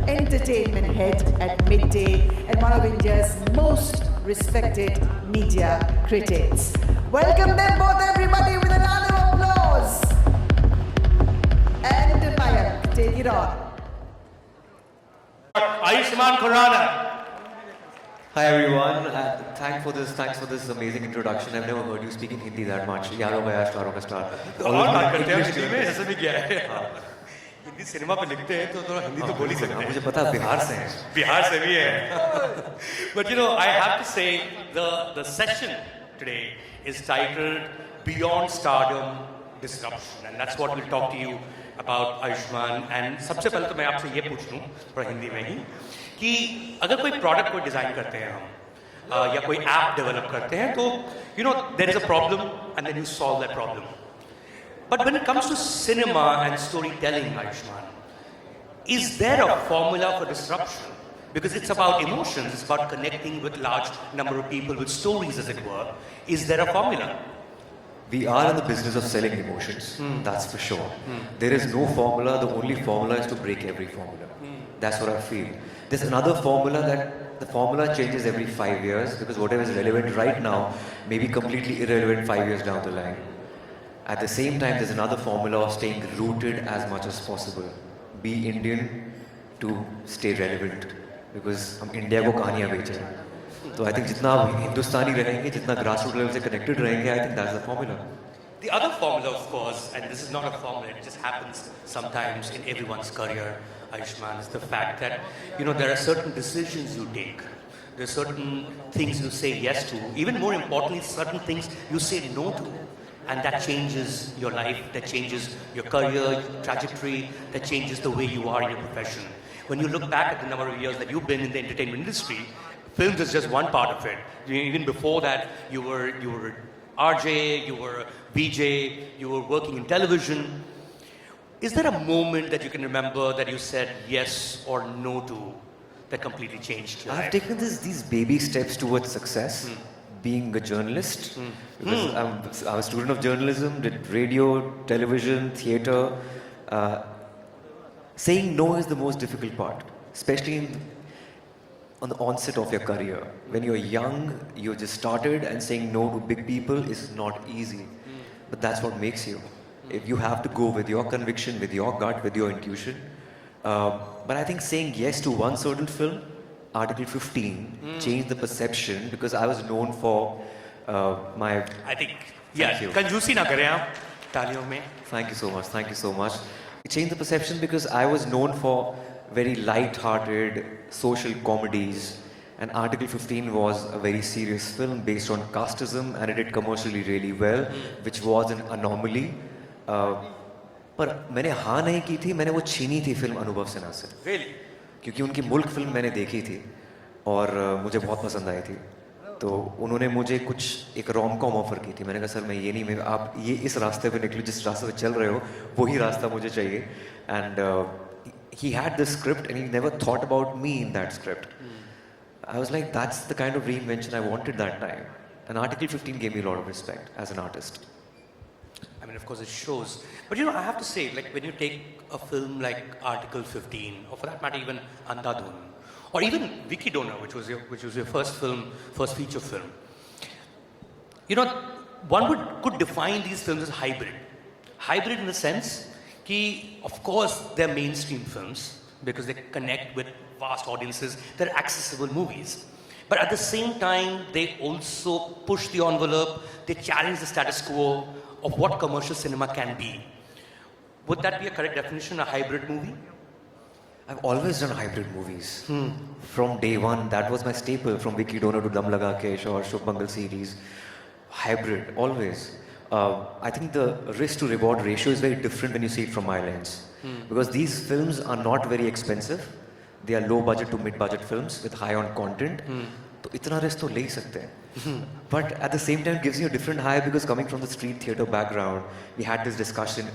entertainment head at midday and one of India's most respected media critics. Welcome them both, everybody, with a round of applause. And Mayank, take it on. Ayushmann Khurrana. Hi everyone, thanks for this amazing introduction. I've never heard you speak in Hindi that much. यारों का यार, स्टारों का star. और बात करते हैं हिंदी में, ऐसा भी क्या है? हिंदी सिनेमा पे लिखते हैं तो थोड़ा हिंदी तो बोल ही सकते हैं. मुझे पता बिहार से हैं. बिहार से भी है. But you know, I have to say the session today is titled Beyond Stardom Disruption, and that's what we'll talk to you about, Ayushmann. And सबसे पहले तो मैं आपसे ये पूछ लूँ थोड़ा हिंदी में ही कि अगर कोई प्रोडक्ट को डिजाइन करते हैं हम या कोई ऐप डेवलप करते हैं तो you know there is a problem and then you solve that problem. But when it comes to cinema and story telling, Ayushmann, is there a formula for disruption? Because it's about emotions, it's about connecting with large number of people, with stories as it were. Is there a formula? We are in the business of selling emotions, that's for sure. There is no formula, the only formula is to break every formula. That's what I feel. There's another formula that the formula changes every 5 years because whatever is relevant right now may be completely irrelevant 5 years down the line. At the same time, there's another formula of staying rooted as much as possible. Be Indian to stay relevant because हम India को कहानियाँ बेच रहे हैं. तो I think जितना हिंदुस्तानी रहेंगे, जितना grassroots level से connected रहेंगे, I think that's the formula. The other formula, of course, and this is not a formula, it just happens sometimes in everyone's career, Ayushmann, is the fact that, you know, there are certain decisions you take. There are certain things you say yes to. Even more importantly, certain things you say no to. And that changes your life, that changes your career, your trajectory, that changes the way you are in your profession. When you look back at the number of years that you've been in the entertainment industry, films is just one part of it. Even before that, you were RJ, you were VJ, you were working in television. Is there a moment that you can remember that you said yes or no to that completely changed your life? I've taken these baby steps towards success. Being a journalist, because I'm a student of journalism, did radio, television, theatre. Saying no is the most difficult part, especially on the onset of your career. When you're young, you just started, and saying no to big people is not easy. But that's what makes you. If you have to go with your conviction, with your gut, with your intuition. But I think saying yes to one certain film, Article 15, changed the perception because I was known for my... I think, yeah, कंजूसी ना करें आप तालियों में. Thank you so much, thank you so much. It changed the perception because I was known for very light-hearted social comedies, and Article 15 was a very serious film based on casteism, and it did commercially really well, which was an anomaly. पर मैंने हाँ नहीं की थी, मैंने वो छीनी थी फिल्म अनुभव सिन्हा से. Really? क्योंकि उनकी मुल्क फिल्म मैंने देखी थी और मुझे बहुत पसंद आई थी. तो उन्होंने मुझे कुछ एक रोम कॉम ऑफर की थी. मैंने कहा सर मैं ये नहीं, मैं आप ये इस रास्ते पे निकलो, जिस रास्ते पे चल रहे हो वही रास्ता मुझे चाहिए. And he had this script and he never thought about me in that script. I was like, that's the kind of reinvention I wanted that time. And Article 15 gave me a lot of respect as an artist. I mean, of course, it shows. But you know, I have to say, like when you take a film like Article 15, or for that matter, even Andhadhun, or even Vicky Donor, which was your first film, first feature film. You know, one could define these films as hybrid. Hybrid in the sense that, of course, they're mainstream films because they connect with vast audiences. They're accessible movies. But at the same time, they also push the envelope. They challenge the status quo of what commercial cinema can be. Would that be a correct definition, a hybrid movie? I've always done hybrid movies. From day one, that was my staple, from Vicky Donor to Dam Laga Ke or Shubh Mangal series. Hybrid, always. I think the risk to reward ratio is very different when you see it from my lens. Because these films are not very expensive. They are low budget to mid budget films with high on content. So itna risk to le sakte hain. But at the same time it gives you a different high because coming from the street theatre background, we had this discussion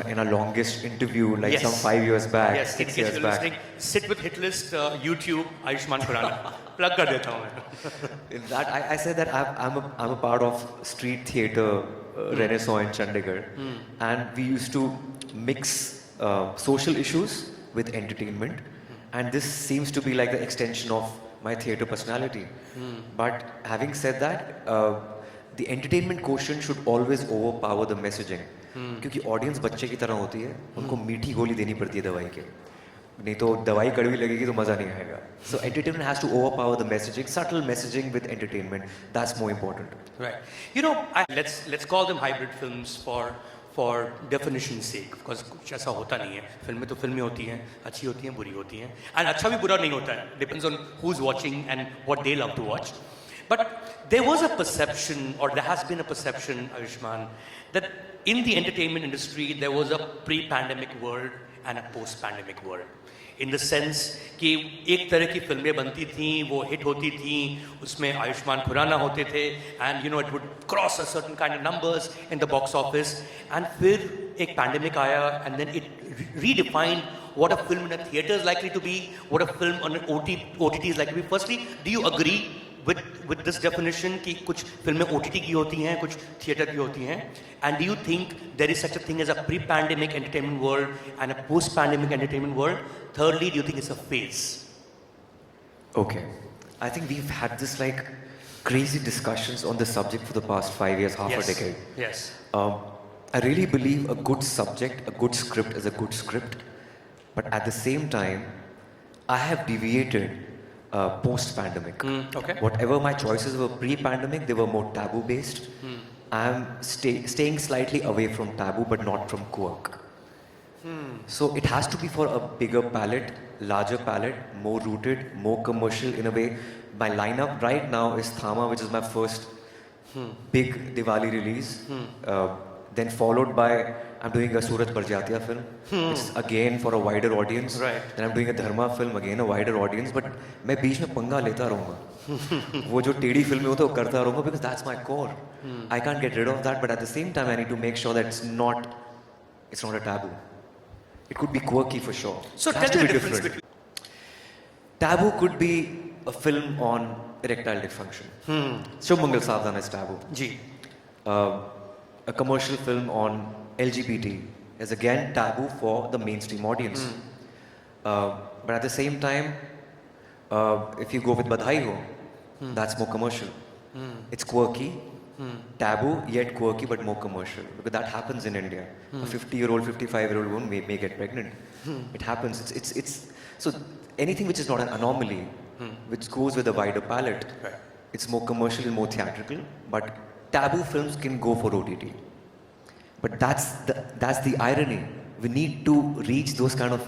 in our longest interview like some 5 years back, yes, 6 years back. Listening, sit with hit list, YouTube, Ayushmann Khurrana. Plug kar deta hu main. In that, I said that I'm a part of street theatre renaissance in Chandigarh, and we used to mix social issues with entertainment. and this seems to be like the extension of my theatre personality. But having said that, the entertainment quotient should always overpower the messaging. क्योंकि audience बच्चे की तरह होती है, उनको मीठी गोली देनी पड़ती है दवाई के, नहीं तो दवाई कड़वी लगेगी तो मज़ा नहीं आएगा. So entertainment has to overpower the messaging, subtle messaging with entertainment. That's more important. Right. You know, let's call them hybrid films for definition's sake, because कुछ ऐसा होता नहीं है. फिल्में तो फिल्में होती हैं, अच्छी होती हैं, बुरी होती हैं, and अच्छा भी बुरा नहीं होता है. Depends on who's watching and what they love to watch. But there was a perception, or there has been a perception, Ayushmann, that in the entertainment industry there was a pre-pandemic world and a post-pandemic world. In the sense कि एक तरह की फिल्में बनती थीं, वो hit होती थीं, उसमें आयुष्मान खुराना होते थे, and you know it would cross a certain kind of numbers in the box office, and फिर एक pandemic आया, and then it redefined what a film in a theatre is likely to be, what a film on an OTT is likely to be. Firstly, do you agree with this definition कि कुछ फिल्में OTT की होती हैं, कुछ theatre की होती हैं? And do you think there is such a thing as a pre-pandemic entertainment world and a post-pandemic entertainment world? Thirdly, do you think it's a phase? Okay. I think we've had this like crazy discussions on the subject for the past 5 years, half a decade. Yes. I really believe a good subject, a good script is a good script. But at the same time, I have deviated post-pandemic. Okay. Whatever my choices were pre-pandemic, they were more taboo-based. I'm staying slightly away from taboo, but not from quirk. So it has to be for a bigger palette, larger palette, more rooted, more commercial in a way. My lineup right now is Thama, which is my first big Diwali release. Then followed by, I'm doing a Suraj Barjatiya film, which is again for a wider audience. Right. Then I'm doing a Dharma film, again a wider audience. But मैं बीच में पंगा लेता रहूँगा. वो जो टेढ़ी फिल्में होते हैं वो करता रहूँगा, because that's my core. I can't get rid of that, but at the same time I need to make sure that it's not a taboo. It could be quirky for sure. So it has tell to me be the difference different. Taboo could be a film on erectile dysfunction. Shubh Mangal Savdhan is taboo. Ji. A commercial film on LGBT is again taboo for the mainstream audience. But at the same time, if you go with Badhai Ho, that's more commercial. It's quirky, taboo, yet quirky, but more commercial. Because that happens in India. A 50-year-old, 55-year-old woman may get pregnant. It happens. It's so anything which is not an anomaly, which goes with a wider palette, it's more commercial and more theatrical. But taboo films can go for OTT. But that's the irony. We need to reach those kind of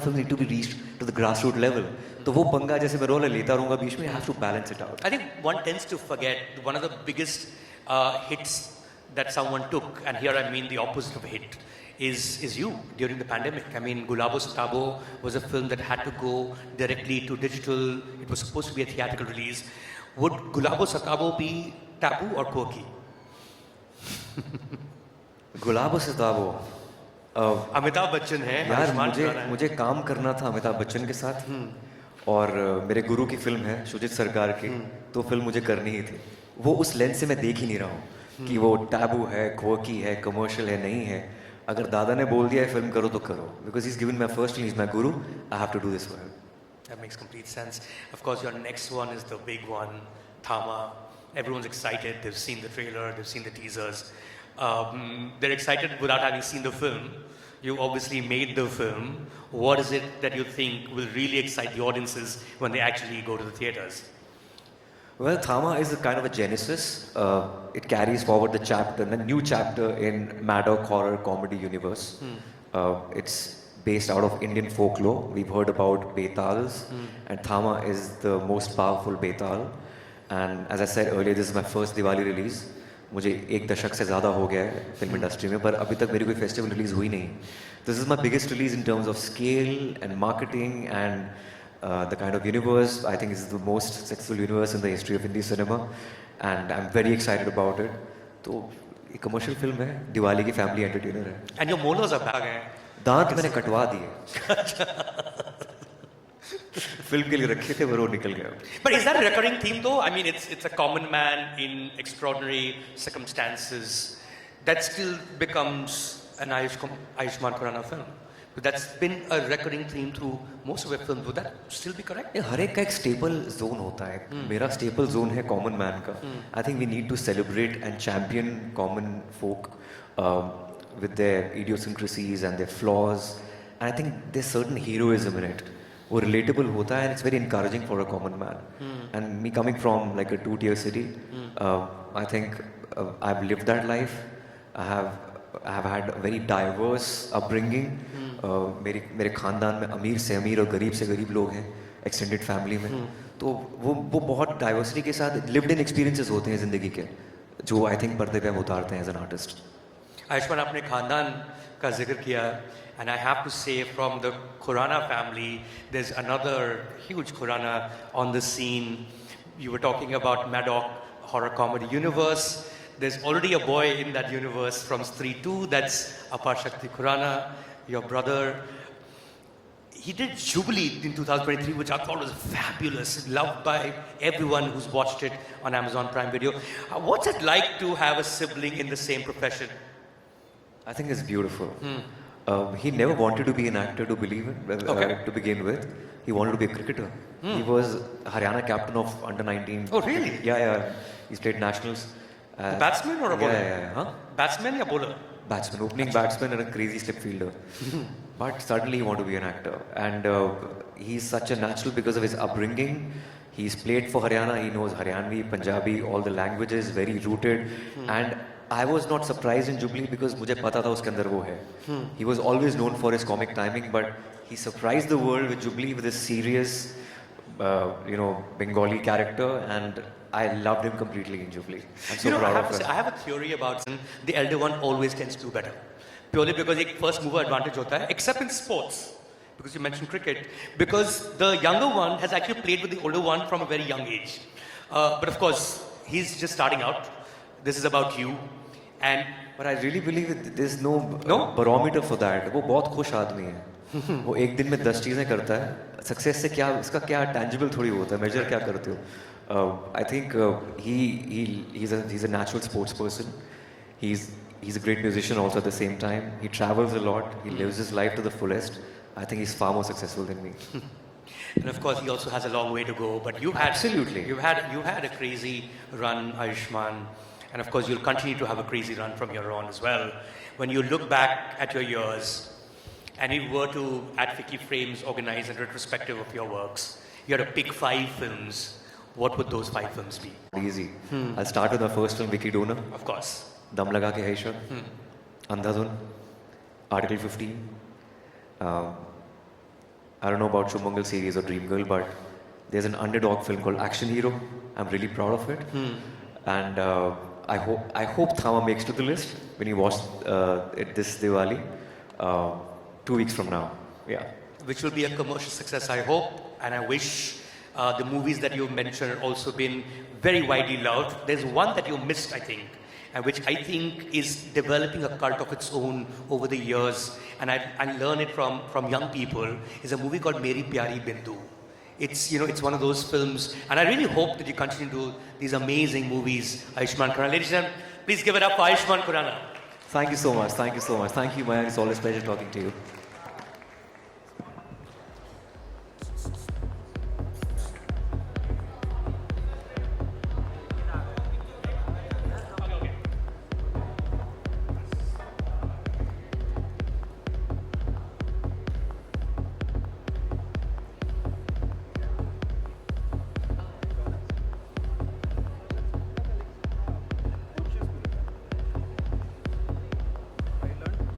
films need to be reached to the grassroots level. तो वो पंगा जैसे मैं role लेता रहूँगा बीच में, you have to balance it out. I think one tends to forget one of the biggest hits that someone took, and here I mean the opposite of a hit, is you during the pandemic. I mean, Gulabo Sitabo was a film that had to go directly to digital. It was supposed to be a theatrical release. Would Gulabo Sitabo be taboo or quirky? गुलाबो सिताबो अमिताभ बच्चन है, यार आयुष्मान खुराना है। मुझे काम करना था अमिताभ बच्चन के साथ, और मेरे गुरु की फिल्म है शुजित सरकार की, तो फिल्म मुझे करनी ही थी. वो उस लेंस से मैं देख ही नहीं रहा हूँ कि वो टैबू है, क्वर्की है, कमर्शियल है, नहीं है. अगर दादा ने बोल दिया है फिल्म करो तो करो, because he is given my first, he is my guru, I have to do this for him. That makes complete sense. Of course, your next one is the big one, Thama. Everyone's excited. They've seen the trailer, they've seen the teasers. They're excited without having seen the film. You obviously made the film. What is it that you think will really excite the audiences when they actually go to the theaters? Well, Thama is a kind of a genesis. It carries forward the new chapter in Maddock horror comedy universe. It's based out of Indian folklore. We've heard about Betals, and Thama is the most powerful Betal. And as I said earlier, this is my first Diwali release. मुझे 1 दशक से ज़्यादा हो गया है film industry में, पर अभी तक मेरी कोई फेस्टिवल रिलीज़ हुई नहीं. This is my biggest release in terms of scale and marketing and the kind of universe. I think is the most successful universe in the history of Hindi cinema, and I am very excited about it. तो एक commercial film है, दिवाली की family entertainer है. And your molars are back. दांत मैंने कटवा दिए. Film के लिए रखे थे, पर वो निकल गया. But is that a recurring theme though? I mean, it's a common man in extraordinary circumstances that still becomes an Ayushmann Khurrana film. So that's been a recurring theme through most of your films. Would that still be correct? ये हर एक का एक staple zone होता है मेरा staple zone है common man का I think we need to celebrate and champion common folk with their idiosyncrasies and their flaws and I think there's certain heroism in it वो relatable होता है and it's very encouraging for a common man and me coming from like a two-tier city I think I've lived that life I have had a very diverse upbringing मेरे ख़ानदान में अमीर से अमीर और गरीब से गरीब लोग हैं एक्सटेंडेड फैमिली में तो वो बहुत डाइवर्सिटी के साथ लिव्ड इन एक्सपीरियंसेस होते हैं ज़िंदगी के जो आई थिंक पर्दे पे हम उतारते हैं एज एन आर्टिस्ट आयुष्मान आपने खानदान का जिक्र किया and I have to say from the Khurrana family there's another huge Khurrana on the scene. You were talking about Maddock horror comedy universe. There's already a boy in that universe from Stree 2, that's Apar Shakti Khurrana, your brother. He did Jubilee in 2023, which I thought was fabulous, loved by everyone who's watched it on Amazon Prime Video. What's it like to have a sibling in the same profession? I think it's beautiful. He never wanted to be an actor to begin with. He wanted to be a cricketer. He was Haryana captain of under-19. Oh, really? Yeah. He's played nationals. Batsman or a bowler? Yeah. Huh? Batsman or bowler? Batsman, opening batsman and a crazy slip fielder. But suddenly he wanted to be an actor. And he's such a natural because of his upbringing. He's played for Haryana. He knows Haryanvi, Punjabi, all the languages, very rooted. And I was not surprised in Jubilee because मुझे पता था उसके अंदर वो है. He was always known for his comic timing, but he surprised the world with Jubilee with this serious, Bengali character, and I loved him completely in Jubilee. I'm so proud of him. I have a theory about the elder one always tends to do better, purely because एक first mover advantage होता है, except in sports. Because you mentioned cricket, because the younger one has actually played with the older one from a very young age. But of course, he's just starting out. This is about you, but I really believe that there's no barometer for that. वो बहुत खुश आदमी है. वो एक दिन में 10 चीजें करता है. Success से क्या इसका क्या tangible थोड़ी होता है. Measure क्या करते हो? I think he's a natural sports person. He's a great musician also at the same time. He travels a lot. He lives his life to the fullest. I think he's far more successful than me. And of course, he also has a long way to go. But you've had a crazy run, Ayushmann, and of course, you'll continue to have a crazy run from here on as well. When you look back at your years, and if you were to, at FICCI Frames, organize a retrospective of your works, you had to pick 5 films. What would those 5 films be? Easy. I'll start with my first film, Vicky Donor. Of course. Dam Laga Ke Hai Shab, Andhadhun, Article 15. I don't know about Shumangal series or Dream Girl, but there's an underdog film called Action Hero. I'm really proud of it. And I hope Thama makes to the list when you watch it this Diwali, 2 weeks from now. Yeah. Which will be a commercial success, I hope. And I wish the movies that you mentioned also been very widely loved. There's one that you missed, I think, and which I think is developing a cult of its own over the years. And I learn it from young people. Is a movie called Meri Pyari Bindu. It's one of those films, and I really hope that you continue to do these amazing movies, Ayushmann Khurrana. Ladies and gentlemen, please give it up for Ayushmann Khurrana. Thank you so much. Thank you, Mayank. It's always a pleasure talking to you.